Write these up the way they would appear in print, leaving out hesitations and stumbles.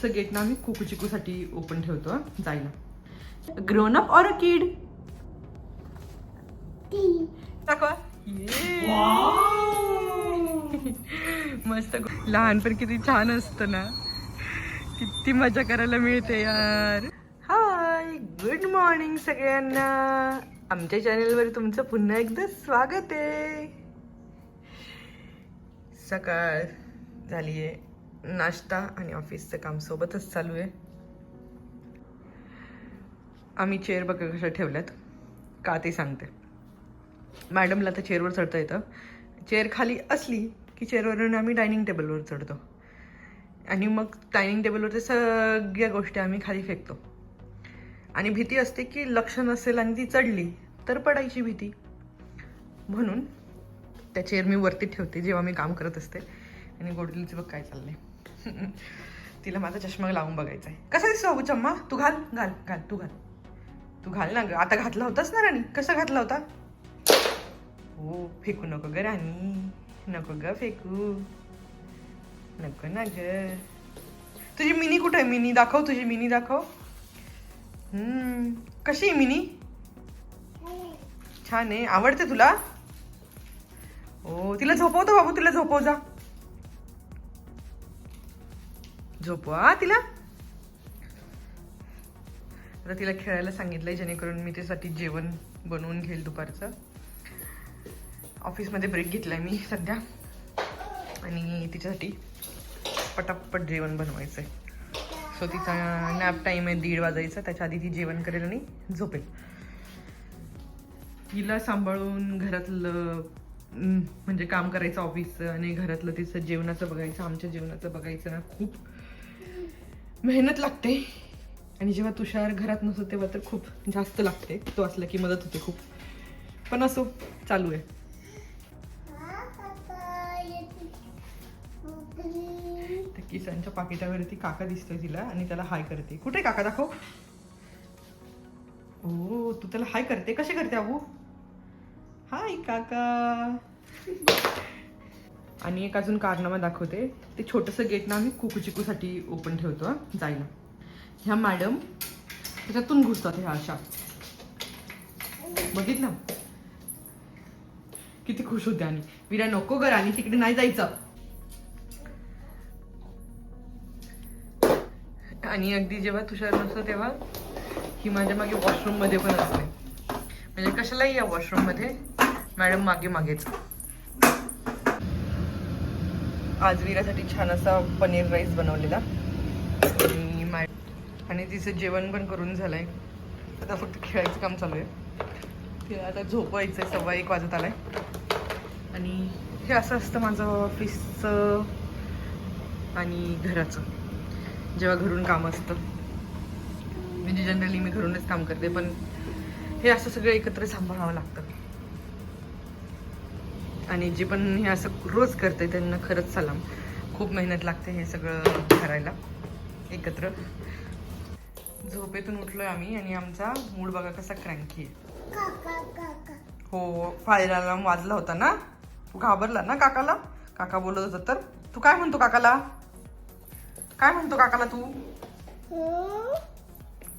छोटंसं गेट ना आम्ही कुकू चिकूसाठी ओपन ठेवतो जायला. ग्रोन अप ऑर अ किड? दाखवा. मस्त. लहानपण किती छान असतं ना, किती मजा करायला मिळते यार. हाय, गुड मॉर्निंग सगळ्यांना. आमच्या चॅनलवर तुमचं पुन्हा एकदा स्वागत आहे. सकाळ झाली आहे, नाश्ता आणि ऑफिसचं काम सोबतच चालू आहे. आम्ही चेअर बघा कशा ठेवल्यात, का ते सांगते. मॅडमला तर चेअरवर चढता येतं. चेअर खाली असली की चेअरवरून आम्ही डायनिंग टेबलवर चढतो आणि मग डायनिंग टेबलवरच्या सगळ्या गोष्टी आम्ही खाली फेकतो. आणि भीती असते की लक्ष नसेल आणि ती चढली तर पडायची भीती, म्हणून त्या चेअर मी वरती ठेवते जेव्हा मी काम करत असते. आणि गोडलीचं बघ काय चाललंय. तिला माझा चष्मा लावून बघायचा आहे. कसा दिसतो बाबू चम्मा? तू घाल घाल घाल, तू घाल, तू घाल ना ग. आता घातला होतास ना राणी? कसा घातला होता? हो, फेकू नको ग राणी, नको ग फेकू, नको ना ग. तुझी मिनी कुठे आहे? मिनी दाखव, तुझी मिनी दाखव. कशी आहे मिनी? छान आहे, आवडते तुला? हो, तिला झोपवतो बाबू, तिला झोपव जा. झोपवा तिला. आता तिला खेळायला सांगितलंय जेणेकरून मी त्यासाठी जेवण बनवून घेईल दुपारचं. ऑफिसमध्ये ब्रेक घेतलाय मी सध्या आणि तिच्यासाठी पटापट जेवण बनवायचं आहे. सो तिचा नॅप टाईम आहे 1:30 वाजायचा. त्याच्या आधी ती जेवण करेल आणि झोपेल. तिला सांभाळून घरातलं म्हणजे काम करायचं ऑफिसचं आणि घरातलं तिचं जेवणाचं बघायचं, आमच्या जेवणाचं बघायचं ना, खूप मेहनत लागते. आणि जेव्हा तुषार घरात नसतो तेव्हा तर खूप जास्त लागते. तो असला की मदत होते खूप, पण असो चालू आहे. त्या किसांच्या पाकिटावरती काका दिसतोय तिला आणि त्याला हाय करते. कुठे काका दाखव. ओ, तू त्याला हाय करते. कसे करते अबू? हाय काका. आणि एक अजून कारनामा दाखवते. ते छोटंसं गेट ना आम्ही कुकू चिकूसाठी ओपन ठेवतो जायला. ह्या मॅडम त्याच्यातून घुसतात ह्या अशा, बघितलं किती खुश होते. आणि विरा नको गर, आणि तिकडे नाही जायचं. आणि अगदी जेव्हा तुषार नसतो तेव्हा ही माझ्या मागे वॉशरूम मध्ये पण असते. म्हणजे कशालाही या वॉशरूम मध्ये मॅडम मागे मागेच. आज विरासाठी छान असा पनीर राईस बनवलेला आणि तिचं जेवण पण करून झालंय. आता फक्त खेळायचं काम चालू आहे. तिला आता झोपवायचंय. 1:15 वाजत आलाय. आणि हे असं असतं माझं ऑफिसचं आणि घराचं जेव्हा घरून काम असतं. म्हणजे जनरली मी घरूनच काम करते, पण हे असं सगळं एकत्र सांभाळावं लागतं. आणि जे पण हे असं रोज करते त्यांना खरंच सलाम. खूप मेहनत लागते हे सगळं करायला एकत्र. झोपेतून उठलोय आम्ही आणि आमचा मूड बघा कसा क्रँकी आहे. हो, फायर अलार्म वाजला होता ना, तू घाबरला ना काकाला. काका बोलत होता तर तू काय म्हणतो काकाला? काय म्हणतो काकाला तू?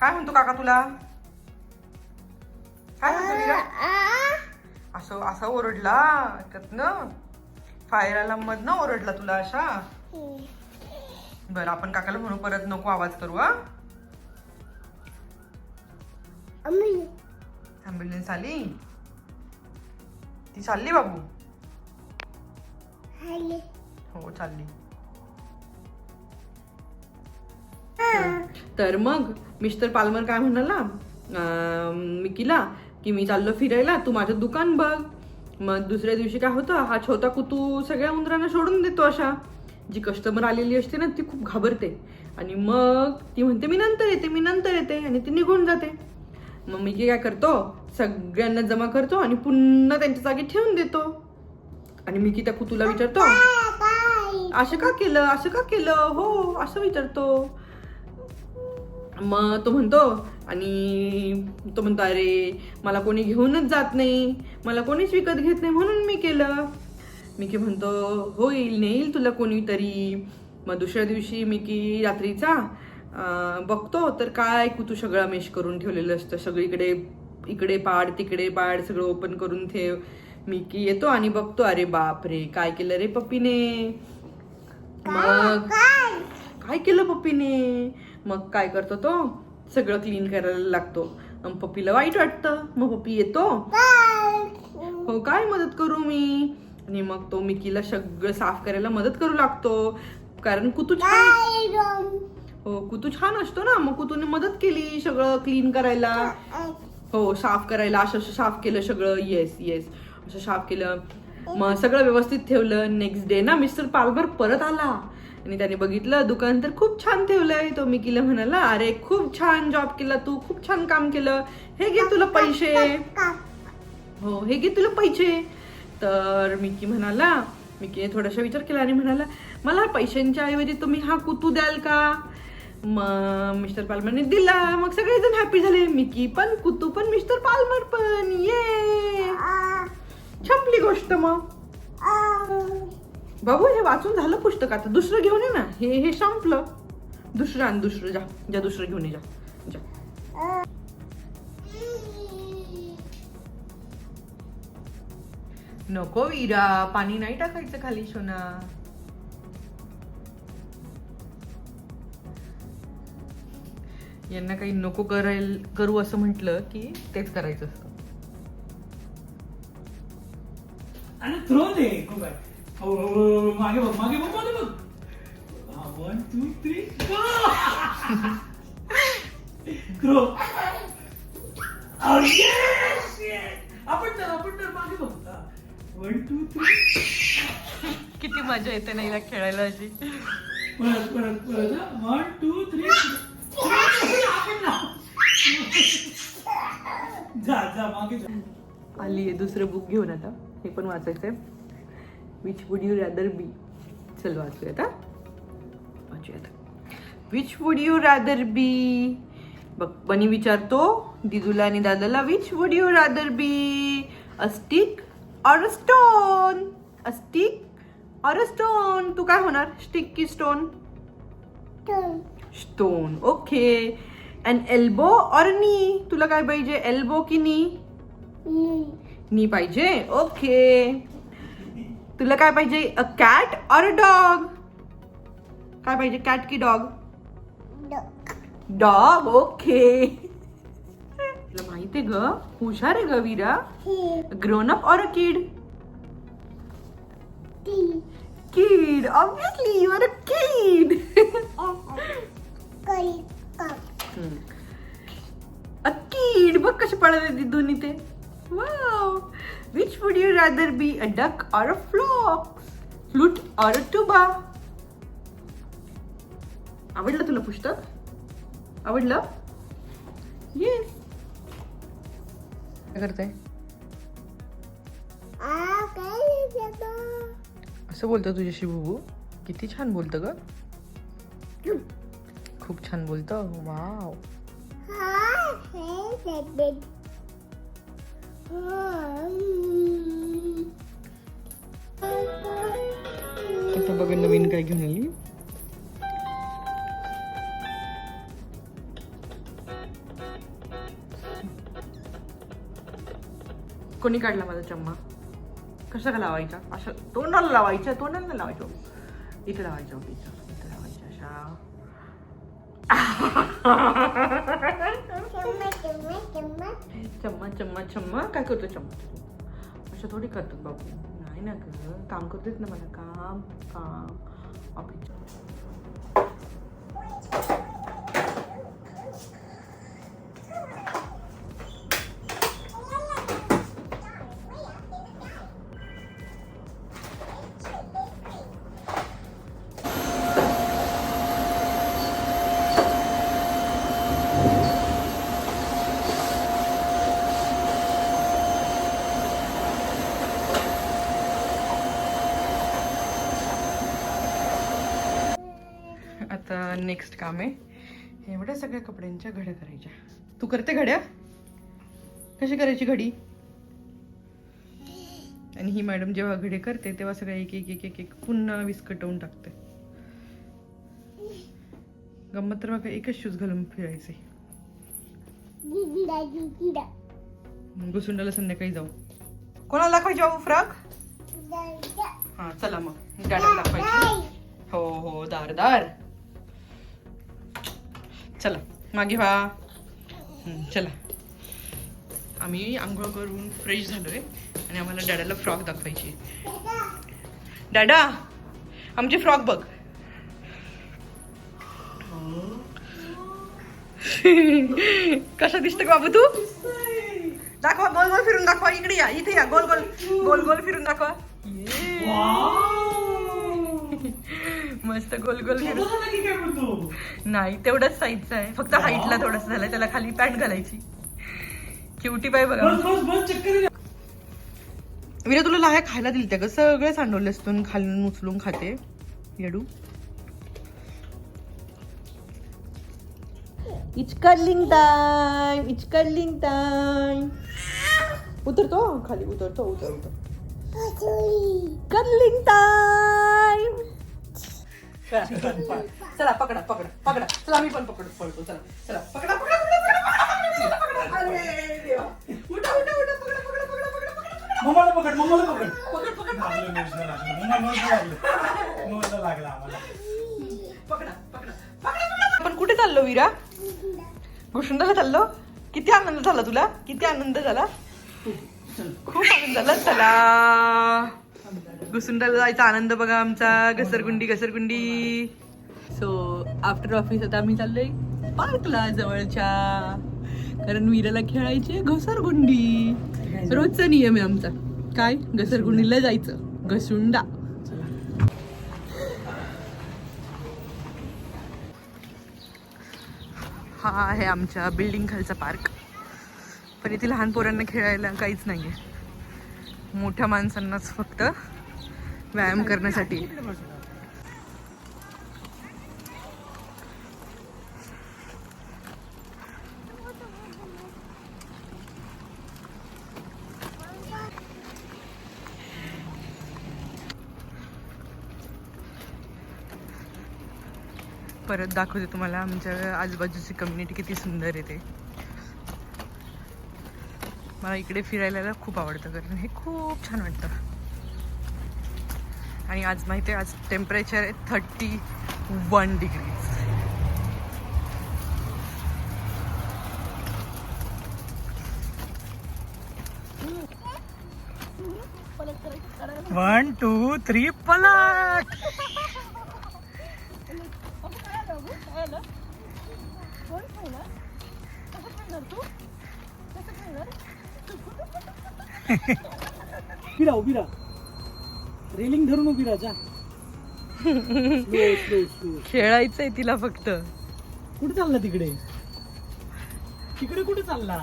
काय म्हणतो काका तुला? काय म्हणतो विरा? असं असं ओरडला त्यातनं, फायर अलार्म मधनं ओरडला तुला अशा. बरं, आपण काकाला म्हणू परत नको आवाज करू. हा, ॲम्ब्युलन्स आली. ती चालली बाबू? हो चालली. तर मग मिस्टर पाल्मर काय म्हणाला मिकीला की मी चाललो फिरायला, तू माझं दुकान बघ. मग दुसऱ्या दिवशी काय होतं, हा छोटा कुतू सगळ्या उंदरांना सोडून देतो. अशा जी कस्टमर आलेली असते ना ती खूप घाबरते आणि मग ती म्हणते मी नंतर येते, मी नंतर येते, आणि ती निघून जाते. मग मिकी काय करतो, सगळ्यांना जमा करतो आणि पुन्हा त्यांच्या जागी ठेवून देतो. आणि मिकी त्या कुतूला विचारतो असं का केलं, असं का केलं, हो असं विचारतो. मग तो म्हणतो अरे मला कोणी घेऊनच जात नाही, मला कोणीच विकत घेत नाही म्हणून मी केलं. मिकी म्हणतो होईल नेईल तुला कोणीतरी, मग दुसऱ्या दिवशी मी की रात्रीचा बघतो तर काय कुतू सगळं मेश करून ठेवलेलं असतं. सगळीकडे इकडे पाड तिकडे पाड सगळं ओपन करून ठेव. मी की येतो आणि बघतो, अरे बाप रे काय केलं रे पप्पीने. मग काय केलं पप्पीने. मग काय करतो तो, सगळं क्लीन करायला लागतो. मग पप्पीला वाईट वाटतं. मग पप्पी येतो, हो काय मदत करू मी. आणि मग तो मिकीला सगळं साफ करायला मदत करू लागतो. कारण कुतू छान, हो कुतू छान असतो ना. मग कुतूने मदत केली सगळं क्लीन करायला, हो साफ करायला. असं साफ केलं सगळं, येस येस असं साफ केलं. मग सगळं व्यवस्थित ठेवलं. नेक्स्ट डे ना मिस्टर पाल्मर परत आला आणि त्याने बघितलं दुकान तर खूप छान ठेवलंय. तो मिकीला म्हणाला, अरे खूप छान जॉब केला तू, खूप छान काम केलं, हे घे तुला पैसे, हो हे घे तुला पैसे. तर मिकीने थोडासा विचार केला आणि म्हणाला, मला पैशांच्या ऐवजी तुम्ही हा कुतू द्याल का. मग मिस्टर पाल्मरने दिला. मग सगळेजण हॅपी झाले, मिकी पण, कुतू पण, मिस्टर पाल्मर पण. ये संपली गोष्ट. मग बाबू हे वाचून झालं पुस्तक, आता दुसरं घेऊन ये ना. हे संपलं. दुसरं आण, दुसरं जा दुसरं घेऊन ये जा. नको वीरा, पाणी नाही टाकायचं खाली सोना. यांना काही नको करू असं म्हटलं की तेच करायचं असतं. आणि थ्रो दे मागे बघ मागे बघ मागे बघ. 1 2 3 थ्रो. आपण तर मागे बघ. 1 2 3. किती मजा येते ना हिला खेळायला अशी. परत 1 2 3. जा मागे जा. आली दुसरं बुक घेऊन. आता हे पण वाचायचंय. Which would you rather be. चल वाचूयात. Which would you rather be. बघ बनी विचारतो दिदूला आणि दादाला, which would you rather be, a stick or a stone. A stick or a stone. तू काय होणार, स्टिक की stone. Stone. Okay. An elbow or knee. तुला काय पाहिजे, एल्बो की नी. नी पाहिजे. ओके. तुला काय पाहिजे, a cat or a dog. काय पाहिजे, कॅट की डॉग. डॉग. ओके. तुला माहिती आहे ग, हुशार आहे ग Veera. Grown up or a kid. Kid. Obviously you are a kid. A kid. बघ कसे पळाले दोन्ही ते. Wow. Which would you rather be, a duck or a flute or a tuba. आवडलं तुला पुस्तक, आवडलं. येस. काय करताय, असं बोलतो तुझ्याशी बुबू. किती छान बोलतं ग, खूप छान बोलतं. वाव. आता बघा नवीन काय घेऊन आली. कोणी काढला माझा चम्मा. कसा का लावायचा, असं तोंडाला लावायचा, तोंडाला लावायचं, इथे लावायचं, इथे लावायचं अशा. चम्मा चम्मा चम्मा. काय करतो चम्मा, असं थोडी करतात बाबू. नाही ना ग, काम करतेच ना मला. काम काम ऑफिस. आता नेक्स्ट काम आहे, एवढ्या सगळ्या कपड्यांच्या घड्या करायच्या. तू करते घड्या, कशी करायची घडी. आणि ही मॅडम जेव्हा घडी करते तेव्हा सगळ्या एक एक एक एक एक पुन्हा विस्कटवून टाकते. गंमत तर बघा एकच शूज घालून फिरायचे. घुसुंडाला संध्याकाळी जाऊ. कोणाला दाखवायची बाबू फ्रॉक? हा चला मग डॅडाला दाखवायची. हो हो दारदार. चला मागे व्हा. चला आम्ही आंघोळ करून फ्रेश झालोय आणि आम्हाला डॅडाला फ्रॉक दाखवायची. डॅडा आमची फ्रॉक बघ. कशा दिसते बाबू तू? दाखवा गोल गोल फिरून दाखवा. इकडे या इथे या. गोल गोल गोल गोल फिरून दाखवा. मस्त गोल गोल फिरून. नाही तेवढंच साईजचं आहे फक्त हाईटला थोडस झालंय. त्याला खाली पॅन्ट घालायची. क्युटी बाय बघा. विरा तुला लाह्या खायला दिली त्या ग. सगळं सांडवलंस तू खाली उचलून खाते येडू. It's curling time. It's curling time. उतरतो खाली. उतरतो उतर उतर. Curling time. चला पकडा पकडा पकडा. चला मी पण पकडतो. चला चला पकडा पकडा पकडा. अरे देवा. उठा उठा उठा. पकडा पकडा पकडा पकडा पकडा. मम्माला पकड. मम्माला पकड. पकड पकड. मम्माला लागला आम्हाला. पकडा पकडा पकडा. आपण कुठे चाललो विरा? घुसुंडाला चाललो. किती आनंद झाला तुला? किती आनंद झाला? खूप आनंद झाला. चला घुसुंडाला जायचा आनंद बघा आमचा. घसरगुंडी घसरगुंडी. सो आफ्टर ऑफिस आता आम्ही चाललोय पार्कला जवळच्या. कारण वीराला खेळायचे घसरगुंडी. रोजचा नियम आहे आमचा. काय? घसरगुंडीला जायचं. घसुंडा. हा आहे आमच्या बिल्डिंग खालचा पार्क. पण इथे लहान पोरांना खेळायला काहीच नाहीये. मोठ्या माणसांनाच फक्त व्यायाम करण्यासाठी. परत दाखवते तुम्हाला आमच्या आजूबाजूची कम्युनिटी किती सुंदर आहे ते. मला इकडे फिरायला खूप आवडतं कारण हे खूप छान वाटतं. आणि आज माहिती आहे आज टेम्परेचर आहे 31 डिग्रीज. वन टू थ्री पलट. उभी राहा उभी राहा. रेलिंग धरून उभी राहा. जा. Slow slow slow. खेळायचंय तिला फक्त. कुठे चालला तिकडे? तिकडे कुठे चालला?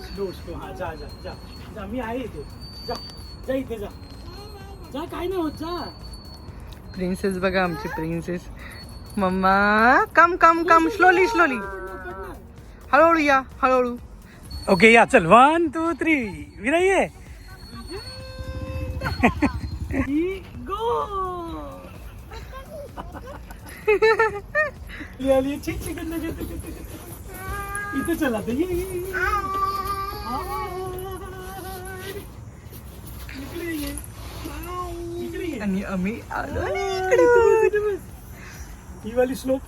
Slow slow. हा जा जा जा जा. मी आहे इथे. जा जा इथे जा. जा काय नाही होत. जा. प्रिन्सेस बघा आमची princess. Mamma come come come. Slowly slowly. हळूहळू या हळूहळू. ओके या चल. 1 2 3. विरा ये. गो. इथे चला तर ये. इकडे ये. आणि आम्ही आलो. ही वाली स्लोप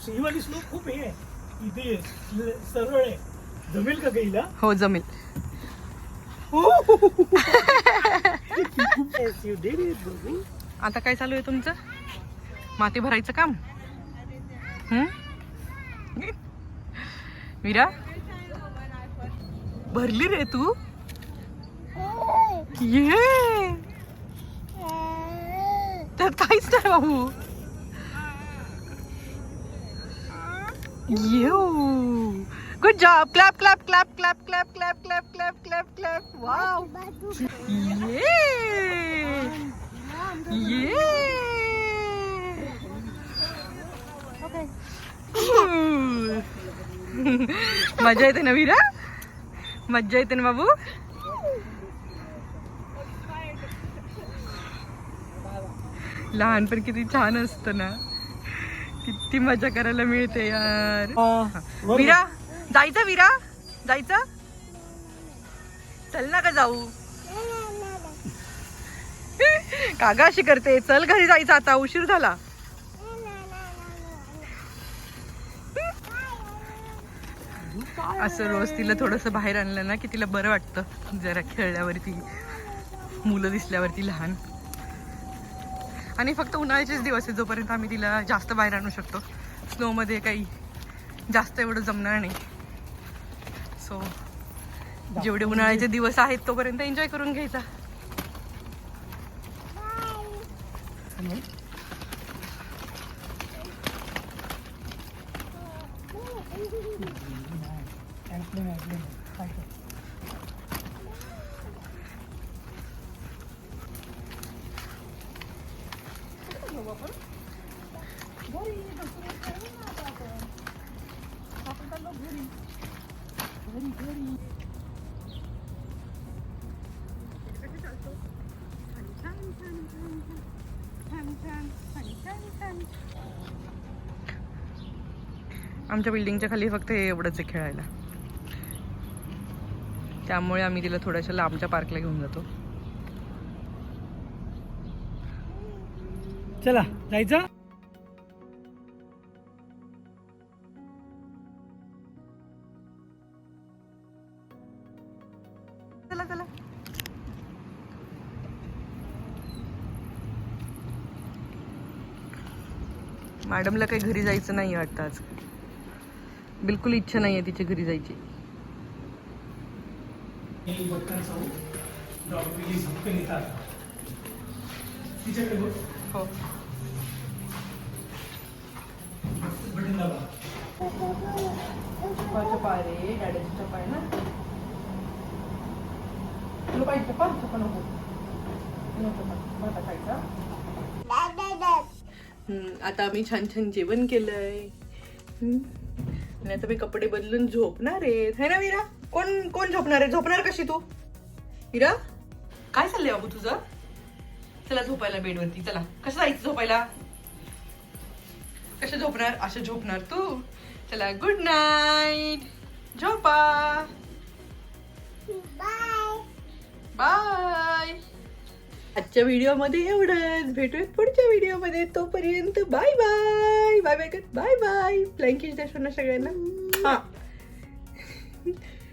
खूप आहे. इथे सरळ आहे. जमेल का गाईला? हो जमेल. आता काय चालू आहे तुमचं? माती भरायचं काम? वीरा भरली रे तू? ये त्यात काहीच नाही बाबू. येऊ. Good job. Clap clap clap clap clap clap clap clap clap clap. Wow. ये ये. मजा येते ना वीरा? मज्जा येते ना बाबू? लहानपण किती छान असतं ना, किती मजा करायला मिळते यार. वीरा जायचं, वीरा जायचं, चल ना का जाऊ. कागा अशी करते, चल घरी जायचं आता, उशीर झाला. असं रोज तिला थोडंसं बाहेर आणलं ना की तिला बरं वाटतं, जरा खेळल्यावरती, मुलं दिसल्यावरती लहान. आणि फक्त उन्हाळ्याचेच दिवस आहे जोपर्यंत आम्ही तिला जास्त बाहेर आणू शकतो. स्नोमध्ये काही जास्त एवढं जमणार नाही. सो जेवढे उन्हाळ्याचे दिवस आहेत तोपर्यंत एन्जॉय करून घ्यायचा. आमच्या बिल्डिंगच्या खाली फक्त हे एवढंच आहे खेळायला, त्यामुळे आम्ही तिला थोड्याशा लांबच्या पार्कला घेऊन जातो. चला जायचं. चला चला. मॅडमला काही घरी जायचं नाही वाटतं आज, बिलकुल इच्छा नाहीये तिची घरी जायची. हो चपा रे, डॅडीची चपा आहे ना. तुला पाहिजे चपा? चपा नको, भाता खायचा. आता आम्ही छान छान जेवण केलंय आणि आता मी कपडे बदलून झोपणार आहे ना वीरा. कोण कोण झोपणार आहे? झोपणार कशी तू वीरा? काय चाललंय बाबू तुझं? चला झोपायला बेडवरती. चला, कसं जायचं झोपायला? कसं झोपणार? असं झोपणार तू? चला, गुड नाईट, झोपा, बाय बाय. आजच्या व्हिडिओमध्ये एवढंच. भेटूयात पुढच्या व्हिडिओमध्ये. तोपर्यंत बाय बाय. बाय बाय कर. Bye bye. फ्लाइंग किस द्या सगळ्यांना. हा